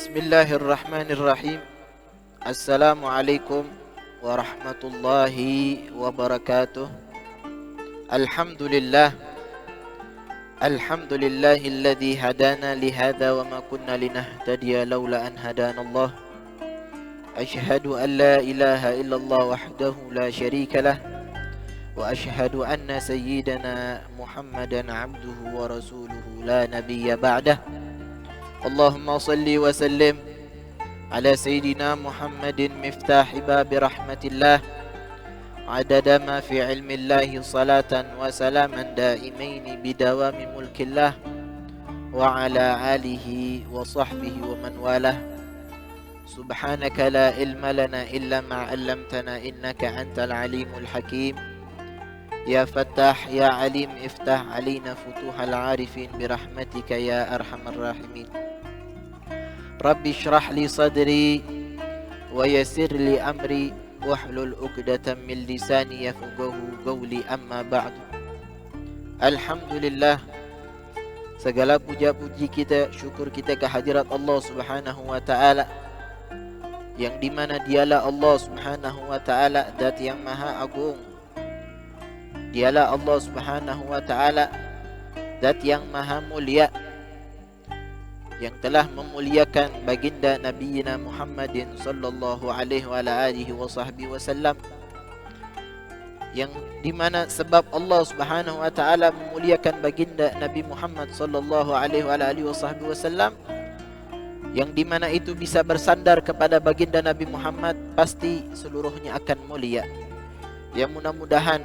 Bismillahirrahmanirrahim. Assalamualaikum warahmatullahi wabarakatuh. Alhamdulillah. Alhamdulillahilladzi hadana lihada wa ma kunna linahtadiya laula an hadana Allah. Ashhadu an la ilaha illallah wahdahu la syarika lah. Wa ashhadu anna sayyidana Muhammadan abduhu wa rasuluhu la nabiyya ba'dah. Allahumma salli wa sallim ala sayyidina Muhammadin miftahi babi rahmatillah adada ma fi ilmillahi salatan wa salaman daimaini bidawami mulkillah wa ala alihi wa sahbihi wa man walah. Subhanaka la ilma lana illa ma 'allamtana innaka antal alimul hakim. Ya Fattah ya Alim iftah alina futuhal arifin birahmatika ya arhamar rahimin. Rabbi shrah li sadri wa yassir li amri wahlul 'uqdatam min lisani yafqahu qawli, amma ba'du. Alhamdulillah, segala puja-puji kita, syukur kita kehadirat Allah Subhanahu wa taala, yang dimana dialah Allah Subhanahu wa taala zat yang maha agung. Dialah Allah Subhanahu wa taala zat yang maha mulia, yang telah memuliakan baginda Nabiina Muhammadin sallallahu alaihi wa alihi wa sahbihi wasallam, yang dimana sebab Allah Subhanahu wa taala memuliakan baginda Nabi Muhammad sallallahu alaihi wa alihi wa sahbihi wasallam, yang dimana itu bisa bersandar kepada baginda Nabi Muhammad, pasti seluruhnya akan mulia. Yang mudah-mudahan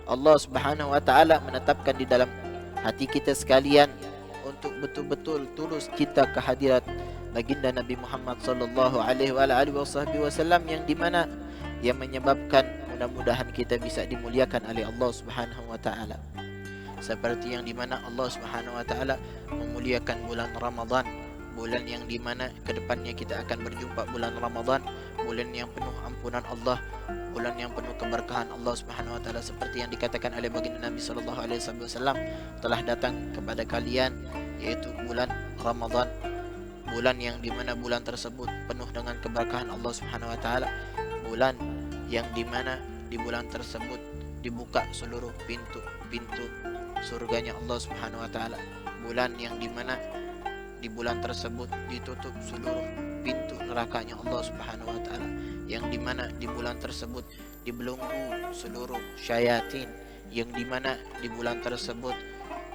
Allah Subhanahu wa taala menetapkan di dalam hati kita sekalian untuk betul-betul tulus kita kehadirat baginda Nabi Muhammad sallallahu alaihi wa alihi wasallam, yang dimana yang menyebabkan mudah-mudahan kita bisa dimuliakan oleh Allah Subhanahu wa taala, seperti yang dimana Allah Subhanahu wa taala memuliakan bulan Ramadan, bulan yang dimana kedepannya kita akan berjumpa bulan Ramadan, bulan yang penuh ampunan Allah, bulan yang penuh keberkahan Allah Subhanahu wa taala, seperti yang dikatakan oleh baginda Nabi sallallahu alaihi wasallam, telah datang kepada kalian yaitu bulan Ramadan, bulan yang dimana bulan tersebut penuh dengan keberkahan Allah Subhanahu wa taala, bulan yang dimana di bulan tersebut dibuka seluruh pintu-pintu surganya Allah Subhanahu wa taala, bulan yang dimana di bulan tersebut ditutup seluruh pintu nerakanya Allah Subhanahu wa taala, yang dimana di bulan tersebut dibelenggu seluruh syayatin, yang dimana di bulan tersebut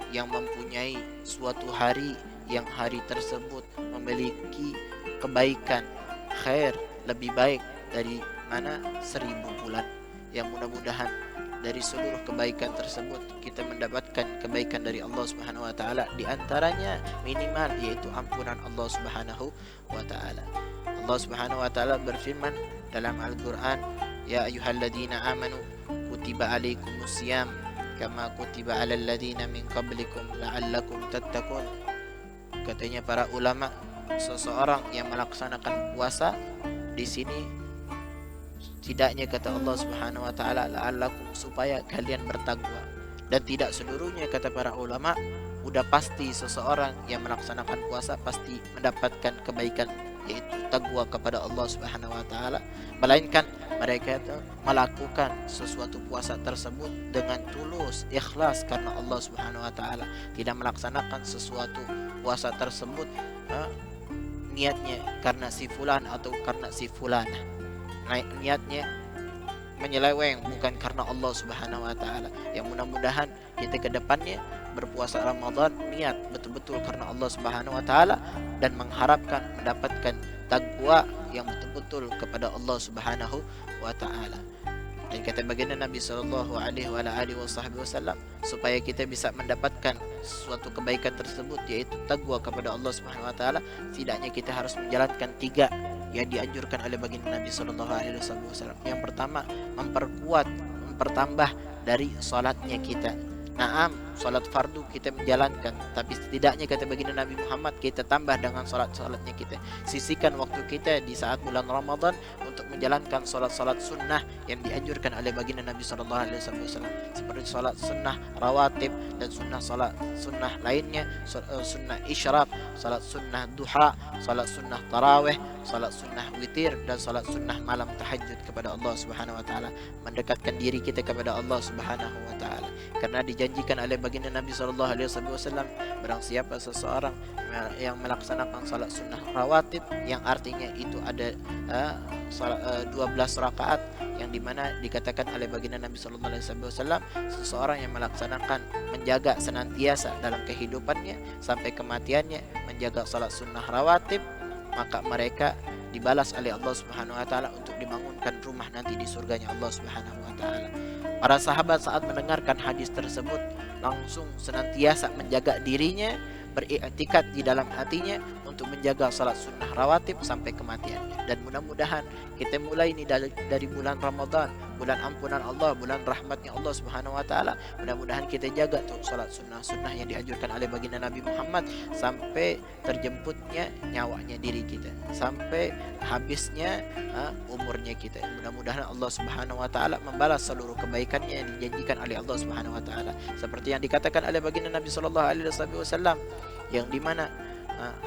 yang mempunyai suatu hari yang hari tersebut memiliki kebaikan khair lebih baik dari mana 1000 bulan. Yang mudah-mudahan dari seluruh kebaikan tersebut kita mendapatkan kebaikan dari Allah Subhanahu wa taala, di antaranya minimal yaitu ampunan Allah Subhanahu wa taala. Allah Subhanahu wa taala berfirman dalam Al-Qur'an, ya ayyuhalladzina amanu kutiba alaikumusiyam kama kutiba alal ladzina min qablikum la'allakum tattaqun. Katanya para ulama, seseorang yang melaksanakan puasa di sini tidaknya kata Allah Subhanahu wa taala la'allakum, supaya kalian bertakwa, dan tidak seluruhnya kata para ulama udah pasti seseorang yang melaksanakan puasa pasti mendapatkan kebaikan yaitu takwa kepada Allah Subhanahu wa taala, melainkan mereka itu melakukan sesuatu puasa tersebut dengan tulus ikhlas karena Allah Subhanahu wa taala, tidak melaksanakan sesuatu puasa tersebut niatnya karena si fulan atau karena si fulana, niatnya menyeleweng bukan karena Allah Subhanahu wa taala. Yang mudah-mudahan kita ke depannya berpuasa Ramadan niat betul-betul karena Allah Subhanahu wa taala dan mengharapkan mendapatkan takwa yang betul-betul kepada Allah Subhanahu wa taala. Dan kata baginda Nabi sallallahu alaihi wa alihi wasallam, supaya kita bisa mendapatkan suatu kebaikan tersebut yaitu takwa kepada Allah Subhanahu wa taala, setidaknya kita harus menjalankan 3 yang dianjurkan oleh baginda Nabi sallallahu alaihi wasallam. Yang pertama, mempertambah dari salatnya kita. Naam, salat fardu kita menjalankan, tapi setidaknya kata baginda Nabi Muhammad kita tambah dengan salat-salatnya kita. Sisihkan waktu kita di saat bulan Ramadan untuk menjalankan salat-salat sunnah yang dianjurkan oleh baginda Nabi sallallahu alaihi wasallam, seperti salat sunnah rawatib dan salat sunnah lainnya, sunnah isyraq, salat sunnah duha, salat sunnah tarawih, salat sunnah witir, dan salat sunnah malam tahajud kepada Allah Subhanahu wa taala, mendekatkan diri kita kepada Allah Subhanahu wa taala. Karena dijanjikan oleh baginda Nabi sallallahu alaihi wasallam, barang siapa seseorang yang melaksanakan salat sunnah rawatib, yang artinya itu ada 12 rakaat, yang dimana dikatakan oleh baginda Nabi sallallahu alaihi wasallam, seseorang yang melaksanakan, menjaga senantiasa dalam kehidupannya sampai kematiannya menjaga salat sunnah rawatib, maka mereka dibalas oleh Allah Subhanahu wa taala untuk dibangunkan rumah nanti di surganya Allah Subhanahu wa taala. Para sahabat saat mendengarkan hadis tersebut langsung senantiasa menjaga dirinya, beriktikad di dalam hatinya untuk menjaga salat sunnah rawatib sampai kematiannya. Dan mudah-mudahan kita mulai ini dari bulan Ramadan, bulan ampunan Allah, bulan rahmatnya Allah Subhanahu wa taala. Mudah-mudahan kita jaga tuh salat sunnah yang dianjurkan oleh baginda Nabi Muhammad sampai terjemputnya nyawanya diri kita, sampai habisnya umurnya kita. Mudah-mudahan Allah Subhanahu wa taala membalas seluruh kebaikannya yang dijanjikan oleh Allah Subhanahu wa taala, seperti yang dikatakan oleh baginda Nabi sallallahu alaihi wasallam, yang dimana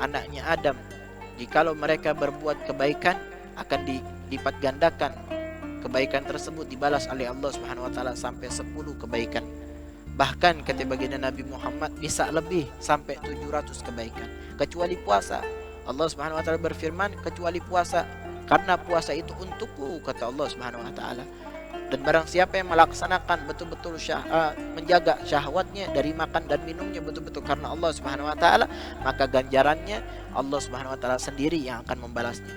anaknya Adam, jikalau mereka berbuat kebaikan akan dilipat gandakan kebaikan tersebut, dibalas oleh Allah Subhanahu wa taala sampai 10 kebaikan. Bahkan kata baginda Nabi Muhammad bisa lebih sampai 700 kebaikan, kecuali puasa. Allah Subhanahu wa taala berfirman, kecuali puasa, karena puasa itu untukku, kata Allah Subhanahu wa taala. Dan barang siapa yang melaksanakan betul-betul menjaga syahwatnya dari makan dan minumnya betul-betul karena Allah Subhanahu wa taala, maka ganjarannya Allah Subhanahu wa taala sendiri yang akan membalasnya.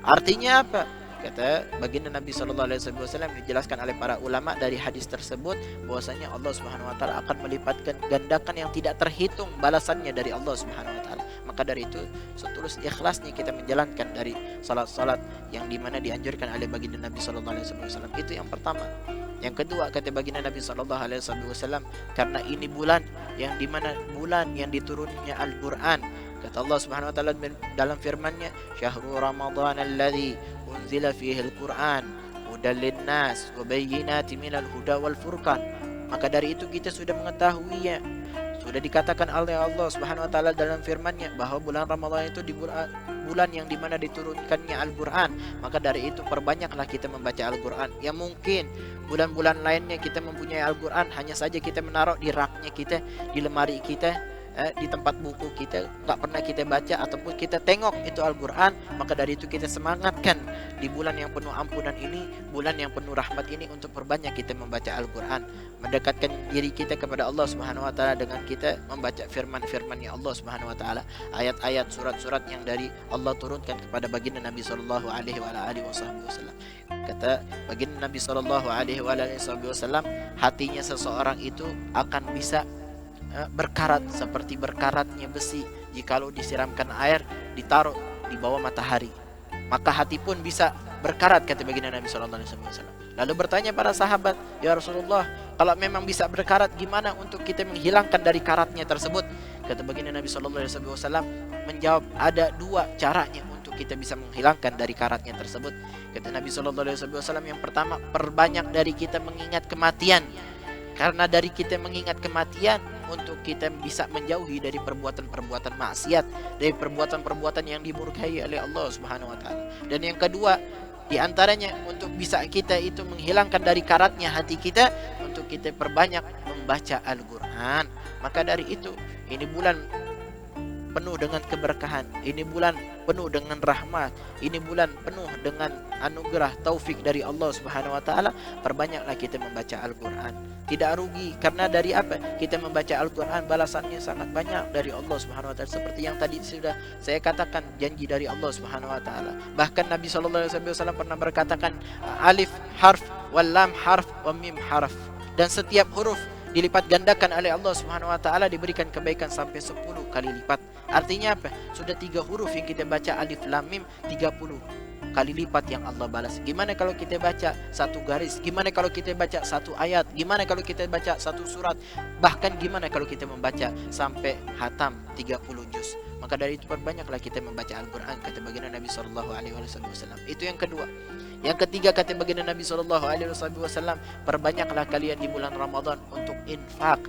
Artinya apa? Kata baginda Nabi sallallahu alaihi wasallam, dijelaskan oleh para ulama dari hadis tersebut, bahwasanya Allah Subhanahu wa taala akan melipatkan gandakan yang tidak terhitung balasannya dari Allah Subhanahu wa taala. Maka dari itu setulus ikhlasnya kita menjalankan dari salat-salat yang dimana dianjurkan oleh baginda Nabi sallallahu alaihi wasallam. Itu yang pertama. Yang kedua, kata baginda Nabi sallallahu alaihi wasallam, karena ini bulan yang dimana bulan yang diturunnya Al-Qur'an. Kata Allah Subhanahu wa taala dalam firman-Nya, "Syahrul Ramadan alladzi unzila fihi al-Qur'an hudan lin-nas wa bayyinatin minal huda wal furqan." Maka dari itu kita sudah mengetahuinya, sudah dikatakan oleh Allah Subhanahu wa taala dalam firman-Nya bahwa bulan Ramadan itu di bulan yang dimana diturunkannya Al-Qur'an. Maka dari itu perbanyaklah kita membaca Al-Qur'an. Ya mungkin bulan-bulan lainnya kita mempunyai Al-Qur'an, hanya saja kita menaruh di raknya kita, di lemari kita, di tempat buku kita, tak pernah kita baca ataupun kita tengok itu Al-Qur'an. Maka dari itu kita semangatkan di bulan yang penuh ampunan ini, bulan yang penuh rahmat ini, untuk perbanyak kita membaca Al-Qur'an, mendekatkan diri kita kepada Allah Subhanahu wa taala dengan kita membaca firman-firman-Nya Allah Subhanahu wa taala, ayat-ayat, surat-surat yang dari Allah turunkan kepada baginda Nabi sallallahu alaihi wasallam. Kata baginda Nabi sallallahu alaihi wasallam, hatinya seseorang itu akan bisa berkarat seperti berkaratnya besi jikalau disiramkan air ditaruh di bawah matahari, maka hati pun bisa berkarat, kata baginda Nabi sallallahu alaihi wasallam. Lalu bertanya para sahabat, "Ya Rasulullah, kalau memang bisa berkarat, gimana untuk kita menghilangkan dari karatnya tersebut?" Kata baginda Nabi sallallahu alaihi wasallam menjawab, "Ada 2 caranya untuk kita bisa menghilangkan dari karatnya tersebut." Kata Nabi sallallahu alaihi wasallam, yang pertama, perbanyak dari kita mengingat kematian. Karena dari kita mengingat kematian, untuk kita bisa menjauhi dari perbuatan-perbuatan maksiat, dari perbuatan-perbuatan yang dimurkai oleh Allah Subhanahu wa taala. Dan yang kedua, di antaranya untuk bisa kita itu menghilangkan dari karatnya hati kita, untuk kita perbanyak membaca Al-Qur'an. Maka dari itu, ini bulan penuh dengan keberkahan, ini bulan penuh dengan rahmat, ini bulan penuh dengan anugerah taufik dari Allah Subhanahu wa taala. Perbanyaklah kita membaca Al-Qur'an. Tidak rugi, karena dari apa? Kita membaca Al-Qur'an balasannya sangat banyak dari Allah Subhanahu wa taala, seperti yang tadi sudah saya katakan, janji dari Allah Subhanahu wa taala. Bahkan Nabi sallallahu alaihi wasallam pernah berkatakan, alif harf wal lam harf wa mim harf, dan setiap huruf dilipat gandakan oleh Allah Subhanahu wa taala, diberikan kebaikan sampai 10 kali lipat. Artinya apa? Sudah 3 huruf yang kita baca, alif lam mim, 30 kali lipat yang Allah balas. Gimana kalau kita baca 1 garis? Gimana kalau kita baca 1 ayat? Gimana kalau kita baca 1 surat? Bahkan gimana kalau kita membaca sampai hatam 30 juz? Maka dari itu perbanyaklah kita membaca Al-Quran, kata baginda Nabi SAW. Itu yang kedua. Yang ketiga, kata baginda Nabi SAW, perbanyaklah kalian di bulan Ramadan untuk infak,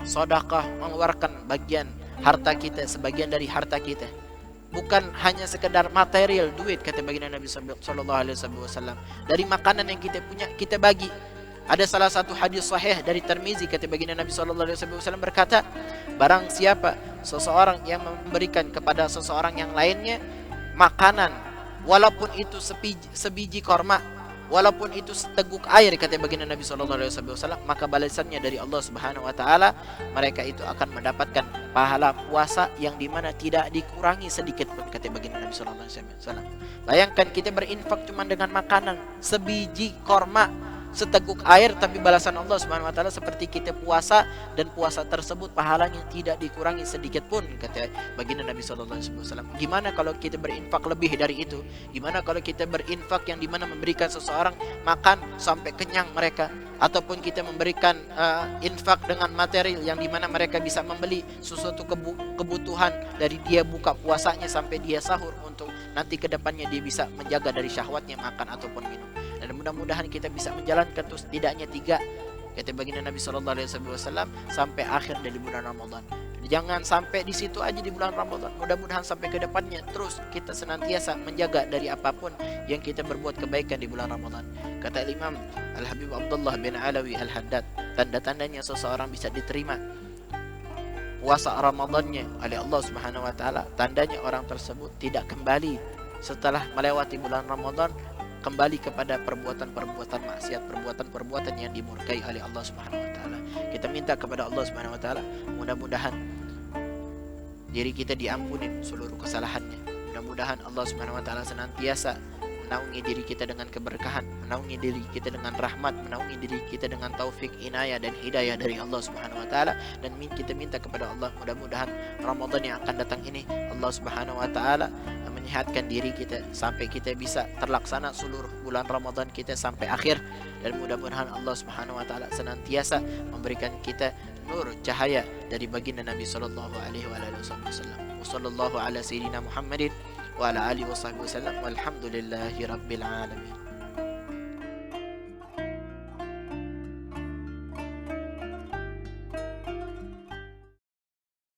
sedekah, mengeluarkan bagian harta kita, sebagian dari harta kita. Bukan hanya sekedar material, duit, kata baginda Nabi SAW. Dari makanan yang kita punya, kita bagi. Ada salah satu hadis sahih dari Tirmizi, kata baginda Nabi SAW berkata, barang siapa seseorang yang memberikan kepada seseorang yang lainnya makanan, walaupun itu sebiji korma, walaupun itu seteguk air, kata baginda Nabi SAW, maka balasannya dari Allah Subhanahu Wa Taala, mereka itu akan mendapatkan pahala puasa yang dimana tidak dikurangi sedikit pun, kata baginda Nabi SAW. Bayangkan kita berinfak cuma dengan makanan, sebiji korma, seteguk air, tapi balasan Allah Subhanahu Wa Taala seperti kita puasa, dan puasa tersebut pahalanya tidak dikurangi sedikit pun, kata baginda Nabi SAW. Gimana kalau kita berinfak lebih dari itu? Gimana kalau kita berinfak yang dimana memberikan seseorang makan sampai kenyang mereka, ataupun kita memberikan infak dengan material yang dimana mereka bisa membeli sesuatu kebutuhan dari dia buka puasanya sampai dia sahur, untuk nanti kedepannya dia bisa menjaga dari syahwatnya makan ataupun minum. Dan mudah-mudahan kita bisa menjalankan terus setidaknya 3, kata baginda Nabi SAW, sampai akhir dari bulan Ramadan. Jangan sampai di situ aja di bulan Ramadan. Mudah-mudahan sampai ke depannya terus kita senantiasa menjaga dari apapun yang kita berbuat kebaikan di bulan Ramadan. Kata Imam Al-Habib Abdullah bin Alawi Al-Haddad, tanda-tandanya seseorang bisa diterima puasa Ramadannya oleh Allah Subhanahu Wa Taala, tandanya orang tersebut tidak kembali setelah melewati bulan Ramadan kembali kepada perbuatan-perbuatan maksiat, perbuatan-perbuatan yang dimurkai oleh Allah Subhanahu Wa Taala. Kita minta kepada Allah Subhanahu Wa Taala, mudah-mudahan diri kita diampuni seluruh kesalahannya. Mudah-mudahan Allah Subhanahu Wa Taala senantiasa menaungi diri kita dengan keberkahan, menaungi diri kita dengan rahmat, menaungi diri kita dengan taufik, inayah dan hidayah dari Allah Subhanahu Wa Taala. Dan kita minta kepada Allah, mudah-mudahan Ramadan yang akan datang ini Allah Subhanahu Wa Taala menyehatkan diri kita sampai kita bisa terlaksana seluruh bulan Ramadan kita sampai akhir. Dan mudah-mudahan Allah Subhanahu Wa Taala senantiasa memberikan kita nur cahaya dari baginda Nabi sallallahu alaihi wasallam. Wassallallahu ala sayyidina Muhammadin wa ala alihi washabbihi wasallam. Walhamdulillahi rabbil alamin.